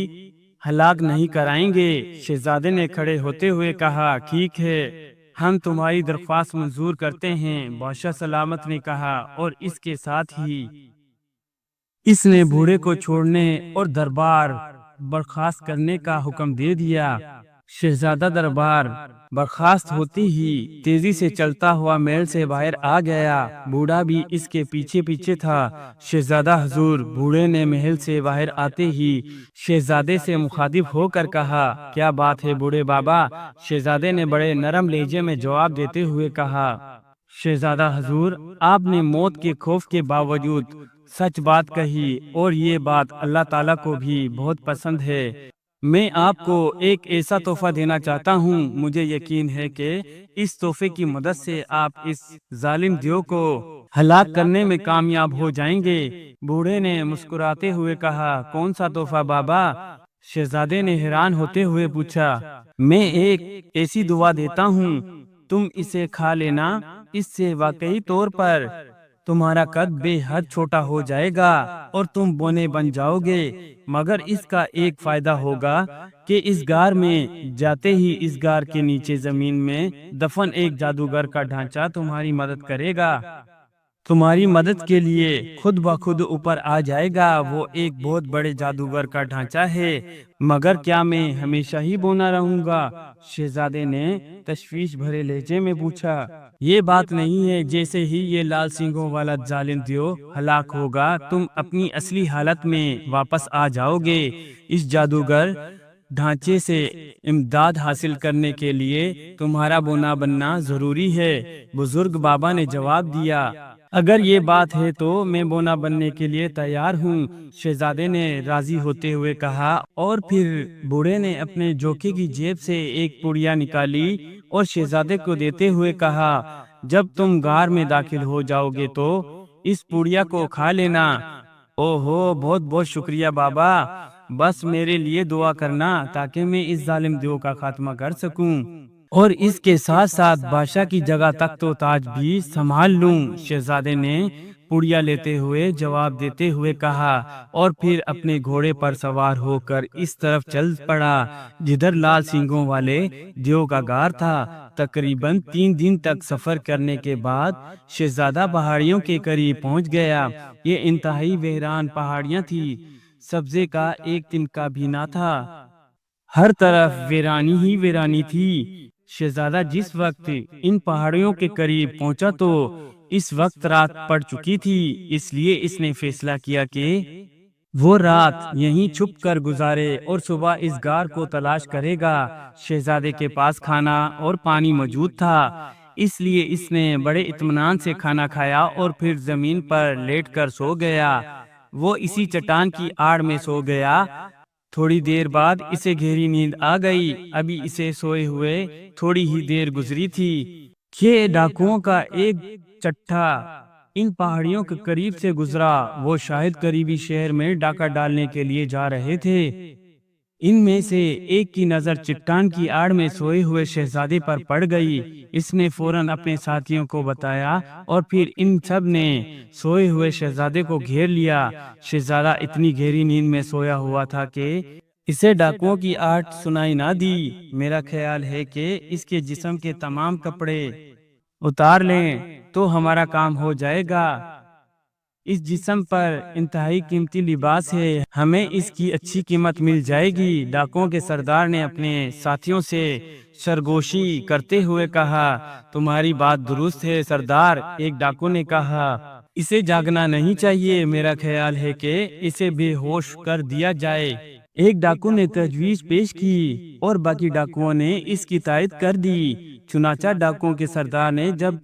ہلاک نہیں کرائیں گے۔ شہزادے نے کھڑے ہوتے ہوئے کہا، ٹھیک ہے، ہم تمہاری درخواست منظور کرتے ہیں۔ بادشاہ سلامت نے کہا، اور اس کے ساتھ ہی اس نے بوڑھے کو چھوڑنے اور دربار برخاست کرنے کا حکم دے دیا۔ شہزادہ دربار برخاست ہوتی ہی تیزی سے چلتا ہوا محل سے باہر آ گیا، بوڑھا بھی اس کے پیچھے پیچھے تھا۔ شہزادہ حضور، بوڑھے نے محل سے باہر آتے ہی شہزادے سے مخاطب ہو کر کہا، کیا بات ہے بوڑھے بابا؟ شہزادے نے بڑے نرم لہجے میں جواب دیتے ہوئے کہا، شہزادہ حضور، آپ نے موت کے خوف کے باوجود سچ بات کہی، اور یہ بات اللہ تعالیٰ کو بھی بہت پسند ہے۔ میں آپ کو ایک ایسا تحفہ دینا چاہتا ہوں، مجھے یقین ہے کہ اس تحفے کی مدد سے آپ اس ظالم دیو کو ہلاک کرنے میں کامیاب ہو جائیں گے۔ بوڑھے نے مسکراتے ہوئے کہا، کون سا تحفہ بابا؟ شہزادے نے حیران ہوتے ہوئے پوچھا۔ میں ایک ایسی دعا دیتا ہوں، تم اسے کھا لینا، اس سے واقعی طور پر تمہارا قد بے حد چھوٹا ہو جائے گا اور تم بونے بن جاؤ گے، مگر اس کا ایک فائدہ ہوگا کہ اس غار میں جاتے ہی اس غار کے نیچے زمین میں دفن ایک جادوگر کا ڈھانچہ تمہاری مدد کرے گا، تمہاری مدد کے لیے خود بخود اوپر آ جائے گا۔ وہ ایک بہت بڑے جادوگر کا ڈھانچہ ہے، مگر کیا میں ہمیشہ ہی بونا رہوں گا؟ شہزادے نے تشویش بھرے لہجے میں پوچھا۔ یہ بات نہیں ہے، جیسے ہی یہ لال سینگوں والا ظالم دیو ہلاک ہوگا تم اپنی اصلی حالت میں واپس آ جاؤ گے۔ اس جادوگر ڈھانچے سے امداد حاصل کرنے کے لیے تمہارا بونا بننا ضروری ہے، بزرگ بابا نے جواب دیا۔ اگر یہ بات ہے تو میں بونا بننے کے لیے تیار ہوں، شہزادے نے راضی ہوتے ہوئے کہا، اور پھر بوڑھے نے اپنے جوکے کی جیب سے ایک پڑیا نکالی اور شہزادے کو دیتے ہوئے کہا، جب تم غار میں داخل ہو جاؤ گے تو اس پڑیا کو کھا لینا۔ او ہو، بہت بہت شکریہ بابا، بس میرے لیے دعا کرنا تاکہ میں اس ظالم دیو کا خاتمہ کر سکوں اور اس کے ساتھ ساتھ بادشاہ کی جگہ تخت و تاج بھی سنبھال لوں۔ شہزادے نے پڑیا لیتے ہوئے جواب دیتے ہوئے کہا، اور پھر اپنے گھوڑے پر سوار ہو کر اس طرف چل پڑا جدھر لال سینگوں والے دیو کا غار تھا۔ تقریباً 3 دن تک سفر کرنے کے بعد شہزادہ پہاڑیوں کے قریب پہنچ گیا۔ یہ انتہائی ویران پہاڑیاں تھی، سبزے کا ایک تنکا بھی نہ تھا، ہر طرف ویرانی ہی ویرانی تھی۔ شہزادہ جس وقت ان پہاڑیوں کے قریب پہنچا تو اس وقت رات پڑ چکی تھی، اس لیے اس نے فیصلہ کیا کہ وہ رات یہیں چھپ کر گزارے اور صبح اس غار کو تلاش کرے گا۔ شہزادے کے پاس کھانا اور پانی موجود تھا، اس لیے اس نے بڑے اطمینان سے کھانا کھایا اور پھر زمین پر لیٹ کر سو گیا۔ وہ اسی چٹان کی آڑ میں سو گیا۔ تھوڑی دیر بعد اسے گہری نیند آ گئی۔ ابھی اسے سوئے ہوئے تھوڑی ہی دیر گزری تھی کہ ڈاکوؤں کا ایک چٹھا ان پہاڑیوں کے قریب سے گزرا۔ وہ شاید قریبی شہر میں ڈاکہ ڈالنے کے لیے جا رہے تھے۔ ان میں سے ایک کی نظر چٹان کی آڑ میں سوئے ہوئے شہزادے پر پڑ گئی۔ اس نے فوراً اپنے ساتھیوں کو بتایا اور پھر ان سب نے سوئے ہوئے شہزادے کو گھیر لیا۔ شہزادہ اتنی گہری نیند میں سویا ہوا تھا کہ اسے ڈاکوؤں کی آہٹ سنائی نہ دی۔ میرا خیال ہے کہ اس کے جسم کے تمام کپڑے اتار لیں تو ہمارا کام ہو جائے گا۔ اس جسم پر انتہائی قیمتی لباس ہے، ہمیں اس کی اچھی قیمت مل جائے گی۔ ڈاکوؤں کے سردار نے اپنے ساتھیوں سے سرگوشی کرتے ہوئے کہا، تمہاری بات درست ہے سردار۔ ایک ڈاکو نے کہا، اسے جاگنا نہیں چاہیے، میرا خیال ہے کہ اسے بے ہوش کر دیا جائے۔ ایک ڈاکو نے تجویز پیش کی اور باقی ڈاکوؤں نے اس کی تائید کر دی۔ چنانچہ ڈاکوؤں کے سردار نے جب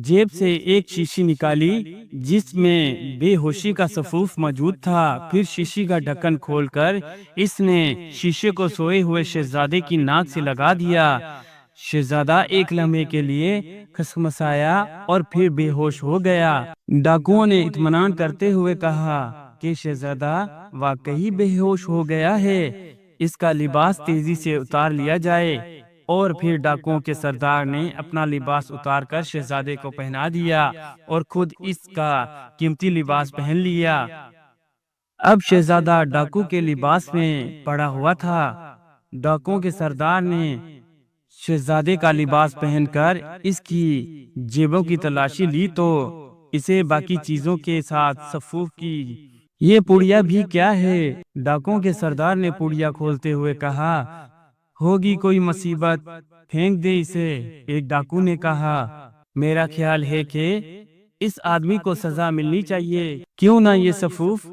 جیب سے ایک شیشی نکالی جس میں بے ہوشی کا سفوف موجود تھا، پھر شیشی کا ڈھکن کھول کر اس نے شیشے کو سوئے ہوئے شہزادے کی ناک سے لگا دیا۔ شہزادہ ایک لمحے کے لیے کھسمسایا اور پھر بے ہوش ہو گیا۔ ڈاکوؤں نے اطمینان کرتے ہوئے کہا کہ شہزادہ واقعی بے ہوش ہو گیا ہے، اس کا لباس تیزی سے اتار لیا جائے۔ اور پھر ڈاکوؤں کے سردار نے اپنا لباس اتار کر شہزادے کو پہنا دیا اور خود اس کا قیمتی لباس پہن لیا۔ اب شہزادہ ڈاکو کے لباس میں پڑا ہوا تھا۔ ڈاکوؤں کے سردار نے شہزادے کا لباس پہن کر اس کی جیبوں کی تلاشی لی تو اسے باقی چیزوں کے ساتھ سفوف کی۔ یہ پڑیا بھی کیا ہے؟ ڈاکوؤں کے سردار نے پڑیا کھولتے ہوئے کہا، ہوگی کوئی مصیبت، پھینک دے اسے۔ ایک ڈاکو نے کہا، میرا خیال ہے کہ اس آدمی کو سزا ملنی چاہیے، کیوں نہ یہ سفوف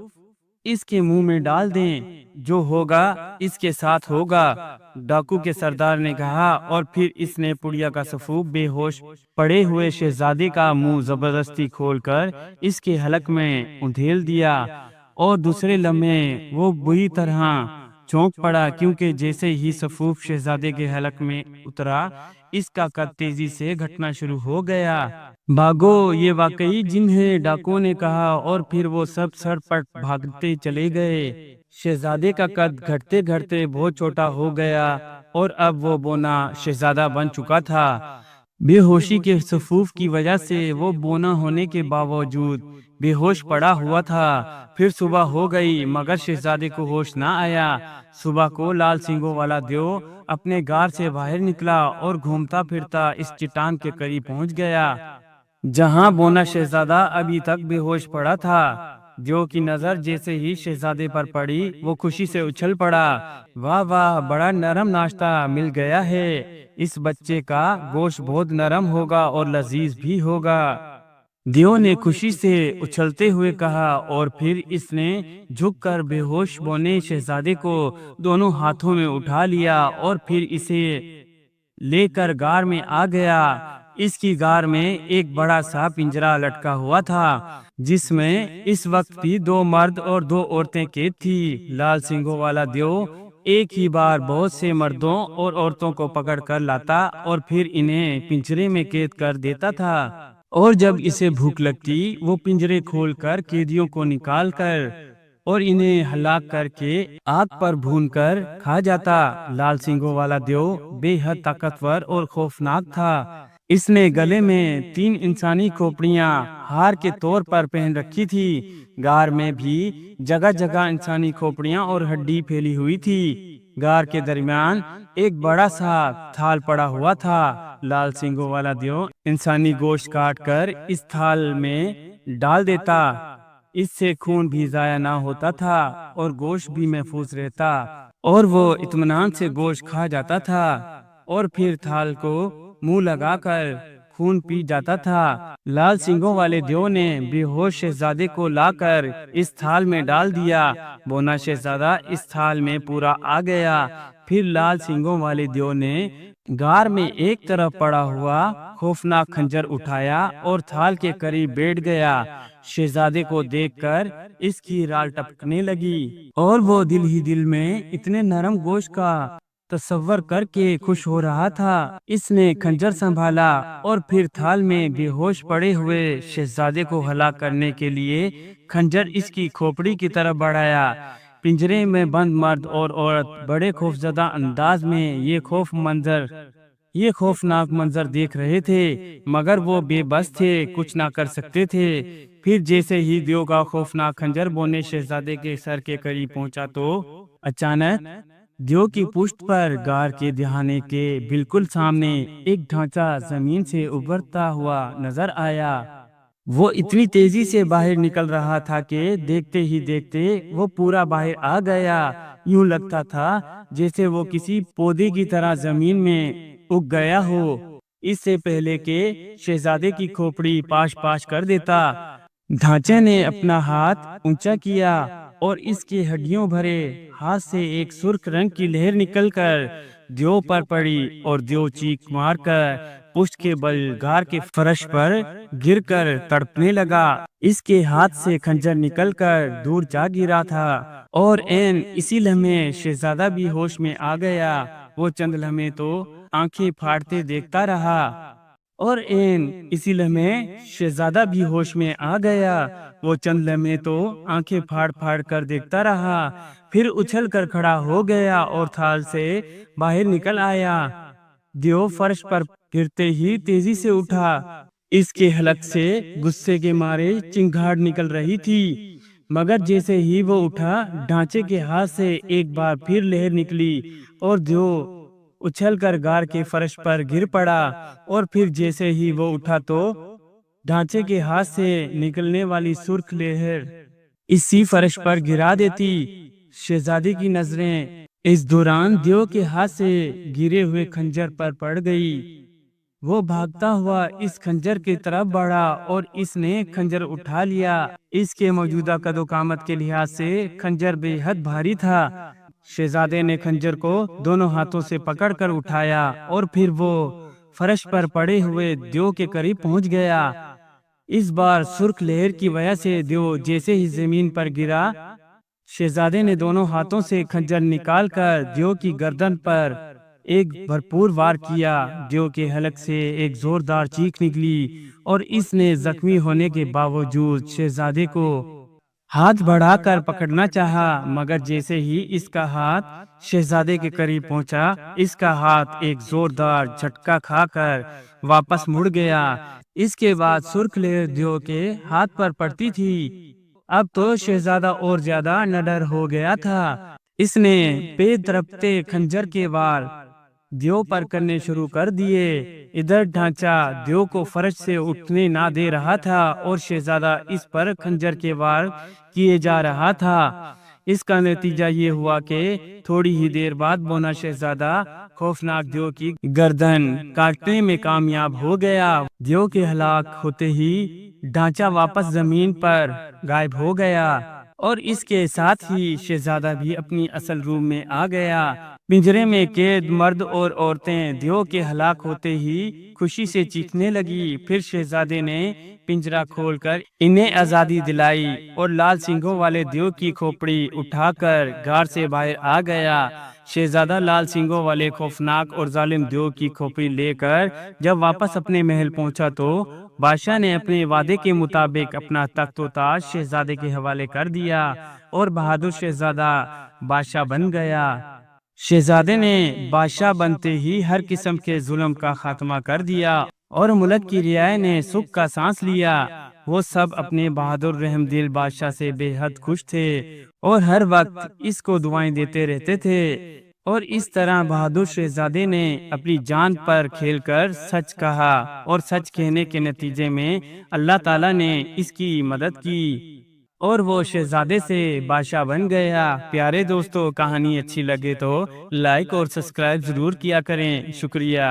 اس کے منہ میں ڈال دیں، جو ہوگا اس کے ساتھ ہوگا۔ ڈاکو کے سردار نے کہا اور پھر اس نے پڑیا کا سفوف بے ہوش پڑے ہوئے شہزادے کا منہ زبردستی کھول کر اس کے حلق میں اندھیل دیا اور دوسرے لمحے وہ بری طرح چونک پڑا کیونکہ جیسے ہی سفوف شہزادے کے حلق میں اترا اس کا قد تیزی سے گھٹنا شروع ہو گیا۔ بھاگو، یہ واقعی جن ہے، ڈاکوؤں نے کہا، اور پھر وہ سب سر پٹ بھاگتے چلے گئے۔ شہزادے کا قد گھٹتے گھٹتے بہت چھوٹا ہو گیا اور اب وہ بونا شہزادہ بن چکا تھا۔ بے ہوشی کے سفوف کی وجہ سے وہ بونا ہونے کے باوجود بے ہوش پڑا ہوا تھا۔ پھر صبح ہو گئی مگر شہزادے کو ہوش نہ آیا۔ صبح کو لال سینگوں والا دیو اپنے غار سے باہر نکلا اور گھومتا پھرتا اس چٹان کے قریب پہنچ گیا جہاں بونا شہزادہ ابھی تک بے ہوش پڑا تھا۔ دیو کی نظر جیسے ہی شہزادے پر پڑی وہ خوشی سے اچھل پڑا۔ واہ واہ، بڑا نرم ناشتہ مل گیا ہے، اس بچے کا گوشت بہت نرم ہوگا اور لذیذ بھی ہوگا، دیو نے خوشی سے اچھلتے ہوئے کہا، اور پھر اس نے جھک کر بے ہوش بونے شہزادے کو دونوں ہاتھوں میں اٹھا لیا اور پھر اسے لے کر غار میں آ گیا۔ اس کی غار میں ایک بڑا سا پنجرا لٹکا ہوا تھا جس میں اس وقت بھی 2 مرد اور 2 عورتیں قید تھی۔ لال سینگوں والا دیو ایک ہی بار بہت سے مردوں اور عورتوں کو پکڑ کر لاتا اور پھر انہیں پنجرے میں قید کر دیتا تھا، اور جب اسے بھوک لگتی وہ پنجرے کھول کر قیدیوں کو نکال کر اور انہیں ہلاک کر کے آگ پر بھون کر کھا جاتا۔ لال سینگوں والا دیو بے حد طاقتور اور خوفناک تھا۔ اس نے گلے میں 3 انسانی کھوپڑیاں ہار کے طور پر پہن رکھی تھی۔ غار میں بھی جگہ جگہ انسانی کھوپڑیاں اور ہڈی پھیلی ہوئی تھی۔ غار کے درمیان ایک بڑا سا تھال پڑا ہوا تھا۔ لال سینگوں والا دیو انسانی گوشت کاٹ کر اس تھال میں ڈال دیتا، اس سے خون بھی ضائع نہ ہوتا تھا اور گوشت بھی محفوظ رہتا، اور وہ اطمینان سے گوشت کھا جاتا تھا اور پھر تھال کو منہ لگا کر خون پی جاتا تھا۔ لال سینگوں والے دیو نے بے ہوش شہزادے کو لا کر اس تھال میں ڈال دیا۔ بونا شہزادہ اس تھال میں پورا آ گیا۔ پھر لال سینگوں والے دیو نے غار میں ایک طرف پڑا ہوا خوفناک خنجر اٹھایا اور تھال کے قریب بیٹھ گیا۔ شہزادے کو دیکھ کر اس کی رال ٹپکنے لگی اور وہ دل ہی دل میں اتنے نرم گوشت کا تصور کر کے خوش ہو رہا تھا۔ اس نے خنجر سنبھالا اور پھر تھال میں بے ہوش پڑے ہوئے شہزادے کو ہلاک کرنے کے لیے خنجر اس کی کھوپڑی کی طرف بڑھایا۔ پنجرے میں بند مرد اور عورت بڑے خوفزدہ انداز میں یہ خوفناک منظر دیکھ رہے تھے، مگر وہ بے بس تھے، کچھ نہ کر سکتے تھے۔ پھر جیسے ہی دیو کا خوفناک خنجر بونے شہزادے کے سر کے قریب پہنچا تو اچانک دیو کی پشت پر غار کے دہانے کے بالکل سامنے ایک ڈھانچہ زمین سے ابھرتا ہوا نظر آیا۔ وہ اتنی تیزی سے باہر نکل رہا تھا کہ دیکھتے ہی دیکھتے وہ پورا باہر آ گیا۔ یوں لگتا تھا جیسے وہ کسی پودے کی طرح زمین میں اگ گیا ہو۔ اس سے پہلے کہ شہزادے کی کھوپڑی پاش پاش کر دیتا، ڈھانچے نے اپنا ہاتھ اونچا کیا اور اس کے ہڈیوں بھرے ہاتھ سے ایک سرخ رنگ کی لہر نکل کر دیو پر پڑی اور دیو چیخ مار کر پشت کے بل غار کے فرش پر گر کر تڑپنے لگا۔ اس کے ہاتھ سے خنجر نکل کر دور جا گرا تھا اور عین اسی لمحے شہزادہ بھی ہوش میں آ گیا۔ وہ چند لمحے تو آنکھیں پھاڑتے دیکھتا رہا اور عین اسی لمحے شہزادہ بھی ہوش میں آ گیا۔ وہ چند لمحے تو آنکھیں پھاڑ پھاڑ کر دیکھتا رہا، پھر اچھل کر کھڑا ہو گیا اور تھال سے باہر نکل آیا۔ دیو فرش پر گرتے ہی تیزی سے اٹھا، اس کے حلق سے غصے کے مارے چنگھاڑ نکل رہی تھی، مگر جیسے ہی وہ اٹھا ڈھانچے کے ہاتھ سے ایک بار پھر لہر نکلی اور دیو اچھل کر غار کے فرش پر گر پڑا، اور پھر جیسے ہی وہ اٹھا تو ڈھانچے کے ہاتھ سے نکلنے والی سرخ لہر اسی فرش پر گرا دیتی۔ شہزادے کی نظریں اس دوران دیو کے ہاتھ سے گرے ہوئے خنجر پر پڑ گئی۔ وہ بھاگتا ہوا اس خنجر کی طرف بڑھا اور اس نے خنجر اٹھا لیا۔ اس کے موجودہ قد و قامت کے لحاظ سے خنجر بے حد بھاری تھا۔ شہزادے نے خنجر کو دونوں ہاتھوں سے پکڑ کر اٹھایا اور پھر وہ فرش پر پڑے ہوئے دیو کے قریب پہنچ گیا۔ اس بار سرخ لہر کی وجہ سے دیو جیسے ہی زمین پر گرا شہزادے نے دونوں ہاتھوں سے خنجر نکال کر دیو کی گردن پر ایک بھرپور وار کیا۔ دیو کے حلق سے ایک زوردار چیخ نکلی اور اس نے زخمی ہونے کے باوجود شہزادے کو ہاتھ بڑھا کر پکڑنا چاہا، مگر جیسے ہی اس کا ہاتھ شہزادے کے قریب پہنچا، اس کا ہاتھ ایک زوردار جھٹکا کھا کر واپس مڑ گیا۔ اس کے بعد سرخ لہر دیو کے ہاتھ پر پڑتی تھی۔ اب تو شہزادہ اور زیادہ نڈر ہو گیا تھا۔ اس نے بے ترپتے خنجر کے وار دیو پر کرنے شروع کر دیے۔ ادھر ڈھانچہ دیو کو فرش سے اٹھنے نہ دے رہا تھا اور شہزادہ اس پر خنجر کے وار کیے جا رہا تھا۔ اس کا نتیجہ یہ ہوا کہ تھوڑی ہی دیر بعد بونا شہزادہ خوفناک دیو کی گردن کاٹنے میں کامیاب ہو گیا۔ دیو کے ہلاک ہوتے ہی ڈھانچہ واپس زمین پر غائب ہو گیا اور اس کے ساتھ ہی شہزادہ بھی اپنی اصل روم میں آ گیا۔ پنجرے میں قید مرد اور عورتیں دیو کے ہلاک ہوتے ہی خوشی سے چیخنے لگی۔ پھر شہزادے نے پنجرا کھول کر انہیں آزادی دلائی اور لال سنگھوں والے دیو کی کھوپڑی اٹھا کر غار سے باہر آ گیا۔ شہزادہ لال سنگھوں والے خوفناک اور ظالم دیو کی کھوپڑی لے کر جب واپس اپنے محل پہنچا تو بادشاہ نے اپنے وعدے کے مطابق اپنا تخت و تاج شہزادے کے حوالے کر دیا اور بہادر شہزادہ بادشاہ بن گیا۔ شہزادے نے بادشاہ بنتے ہی ہر قسم کے ظلم کا خاتمہ کر دیا اور ملک کی رعایا نے سکھ کا سانس لیا۔ وہ سب اپنے بہادر رحم دل بادشاہ سے بے حد خوش تھے اور ہر وقت اس کو دعائیں دیتے رہتے تھے۔ اور اس طرح بہادر شہزادے نے اپنی جان پر کھیل کر سچ کہا اور سچ کہنے کے نتیجے میں اللہ تعالیٰ نے اس کی مدد کی اور وہ شہزادے سے بادشاہ بن گیا۔ پیارے دوستو، کہانی اچھی لگے تو لائک اور سبسکرائب ضرور کیا کریں۔ شکریہ۔